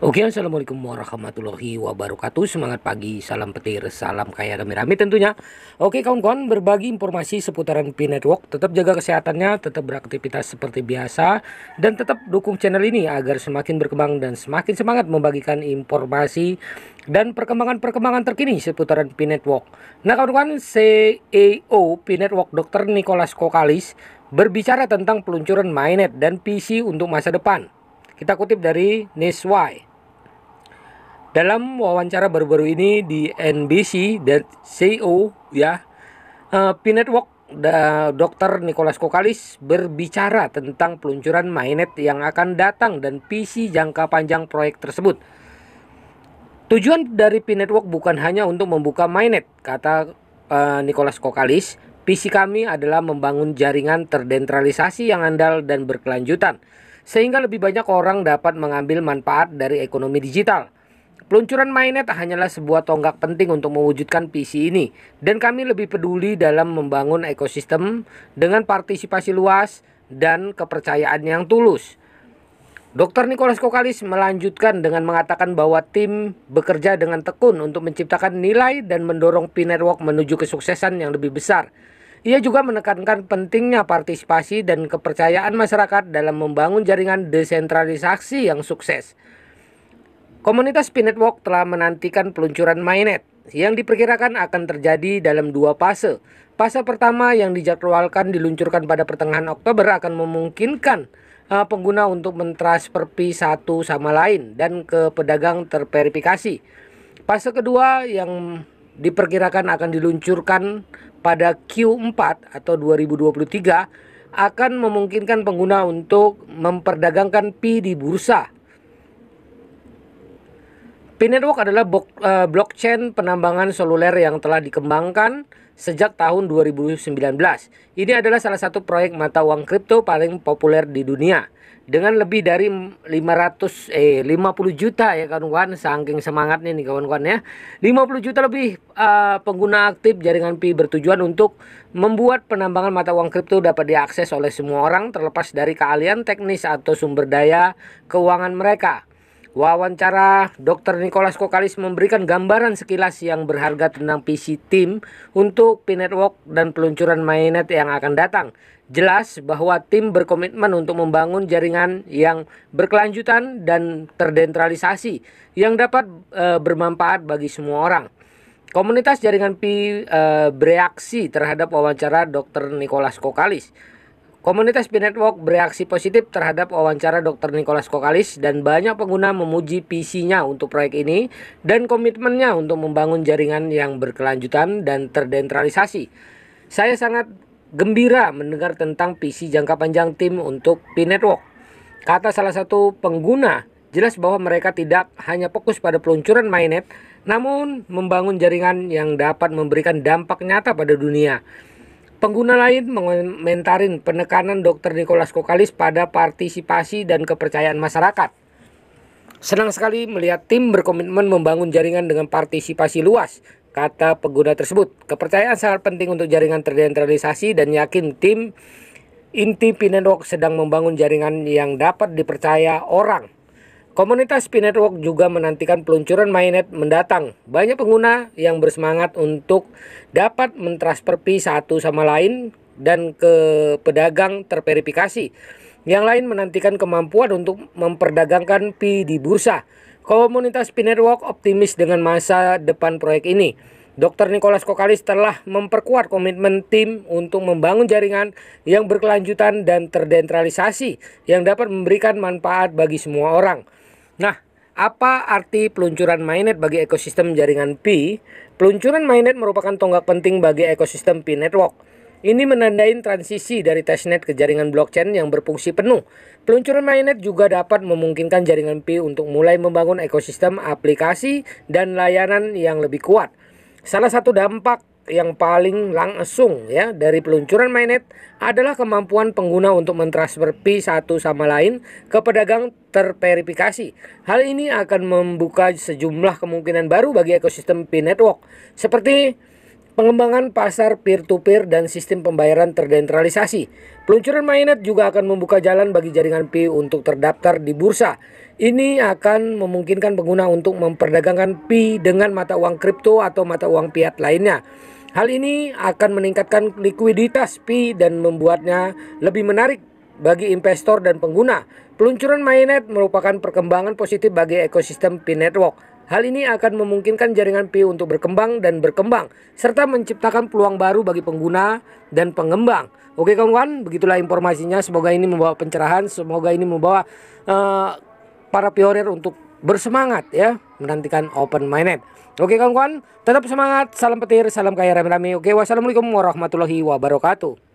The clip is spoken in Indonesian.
Oke, assalamualaikum warahmatullahi wabarakatuh. Semangat pagi, salam petir, salam kaya rame-rame tentunya. Oke kawan-kawan, berbagi informasi seputaran Pi Network. Tetap jaga kesehatannya, tetap beraktivitas seperti biasa, dan tetap dukung channel ini agar semakin berkembang dan semakin semangat membagikan informasi dan perkembangan-perkembangan terkini seputaran Pi Network. Nah kawan-kawan, CEO Pi Network Dr. Nicholas Kokalis berbicara tentang peluncuran mainnet dan PC untuk masa depan. Kita kutip dari Newswire. Dalam wawancara baru-baru ini di NBC dan CEO Pi Network, Dr. Nicholas Kokalis berbicara tentang peluncuran mainnet yang akan datang dan visi jangka panjang proyek tersebut. Tujuan dari Pi Network bukan hanya untuk membuka mainnet, kata Nicholas Kokalis. Visi kami adalah membangun jaringan terdesentralisasi yang andal dan berkelanjutan, sehingga lebih banyak orang dapat mengambil manfaat dari ekonomi digital. Peluncuran mainnet hanyalah sebuah tonggak penting untuk mewujudkan visi ini, dan kami lebih peduli dalam membangun ekosistem dengan partisipasi luas dan kepercayaan yang tulus. Dr. Nicholas Kokalis melanjutkan dengan mengatakan bahwa tim bekerja dengan tekun untuk menciptakan nilai dan mendorong Pi Network menuju kesuksesan yang lebih besar. Ia juga menekankan pentingnya partisipasi dan kepercayaan masyarakat dalam membangun jaringan desentralisasi yang sukses. Komunitas Pi Network telah menantikan peluncuran mainnet yang diperkirakan akan terjadi dalam dua fase. Fase pertama yang dijadwalkan diluncurkan pada pertengahan Oktober akan memungkinkan pengguna untuk mentransfer Pi satu sama lain dan ke pedagang terverifikasi. Fase kedua yang diperkirakan akan diluncurkan pada Q4 atau 2023 akan memungkinkan pengguna untuk memperdagangkan Pi di bursa. Pi Network adalah blockchain penambangan seluler yang telah dikembangkan sejak tahun 2019. Ini adalah salah satu proyek mata uang kripto paling populer di dunia. Dengan lebih dari 50 juta ya kawan-kawan, saking semangatnya nih kawan-kawan ya. 50 juta lebih pengguna aktif jaringan Pi bertujuan untuk membuat penambangan mata uang kripto dapat diakses oleh semua orang terlepas dari keahlian teknis atau sumber daya keuangan mereka. Wawancara Dr. Nicholas Kokalis memberikan gambaran sekilas yang berharga tentang visi tim untuk Pi Network dan peluncuran mainnet yang akan datang. Jelas bahwa tim berkomitmen untuk membangun jaringan yang berkelanjutan dan terdesentralisasi yang dapat bermanfaat bagi semua orang. Komunitas jaringan Pi bereaksi terhadap wawancara Dr. Nicholas Kokalis. Komunitas Pi Network bereaksi positif terhadap wawancara Dr. Nicholas Kokalis dan banyak pengguna memuji visinya untuk proyek ini dan komitmennya untuk membangun jaringan yang berkelanjutan dan terdesentralisasi. Saya sangat gembira mendengar tentang visi jangka panjang tim untuk Pi Network, kata salah satu pengguna. Jelas bahwa mereka tidak hanya fokus pada peluncuran mainnet, namun membangun jaringan yang dapat memberikan dampak nyata pada dunia. Pengguna lain mengomentarin penekanan Dr. Nicholas Kokalis pada partisipasi dan kepercayaan masyarakat. Senang sekali melihat tim berkomitmen membangun jaringan dengan partisipasi luas, kata pengguna tersebut. Kepercayaan sangat penting untuk jaringan terdesentralisasi dan yakin tim inti Pi Network sedang membangun jaringan yang dapat dipercaya orang. Komunitas Pi Network juga menantikan peluncuran mainnet mendatang. Banyak pengguna yang bersemangat untuk dapat mentransfer Pi satu sama lain dan ke pedagang terverifikasi. Yang lain menantikan kemampuan untuk memperdagangkan Pi di bursa. Komunitas Pi Network optimis dengan masa depan proyek ini. Dr. Nicholas Kokalis telah memperkuat komitmen tim untuk membangun jaringan yang berkelanjutan dan terdesentralisasi yang dapat memberikan manfaat bagi semua orang. Nah, apa arti peluncuran mainnet bagi ekosistem jaringan Pi? Peluncuran mainnet merupakan tonggak penting bagi ekosistem Pi Network. Ini menandai transisi dari testnet ke jaringan blockchain yang berfungsi penuh. Peluncuran mainnet juga dapat memungkinkan jaringan Pi untuk mulai membangun ekosistem aplikasi dan layanan yang lebih kuat. Salah satu dampak yang paling langsung ya dari peluncuran mainnet adalah kemampuan pengguna untuk mentransfer Pi satu sama lain ke pedagang terverifikasi. Hal ini akan membuka sejumlah kemungkinan baru bagi ekosistem Pi Network, seperti pengembangan pasar peer-to-peer dan sistem pembayaran terdesentralisasi. Peluncuran mainnet juga akan membuka jalan bagi jaringan Pi untuk terdaftar di bursa. Ini akan memungkinkan pengguna untuk memperdagangkan Pi dengan mata uang kripto atau mata uang fiat lainnya. Hal ini akan meningkatkan likuiditas Pi dan membuatnya lebih menarik bagi investor dan pengguna. Peluncuran mainnet merupakan perkembangan positif bagi ekosistem Pi Network. Hal ini akan memungkinkan jaringan Pi untuk berkembang dan berkembang, serta menciptakan peluang baru bagi pengguna dan pengembang. Oke kawan-kawan, begitulah informasinya. Semoga ini membawa pencerahan, semoga ini membawa para pionir untuk bersemangat ya, menantikan open mainnet. Oke kawan-kawan, tetap semangat, salam petir, salam kaya rame-rame. Oke, wassalamualaikum warahmatullahi wabarakatuh.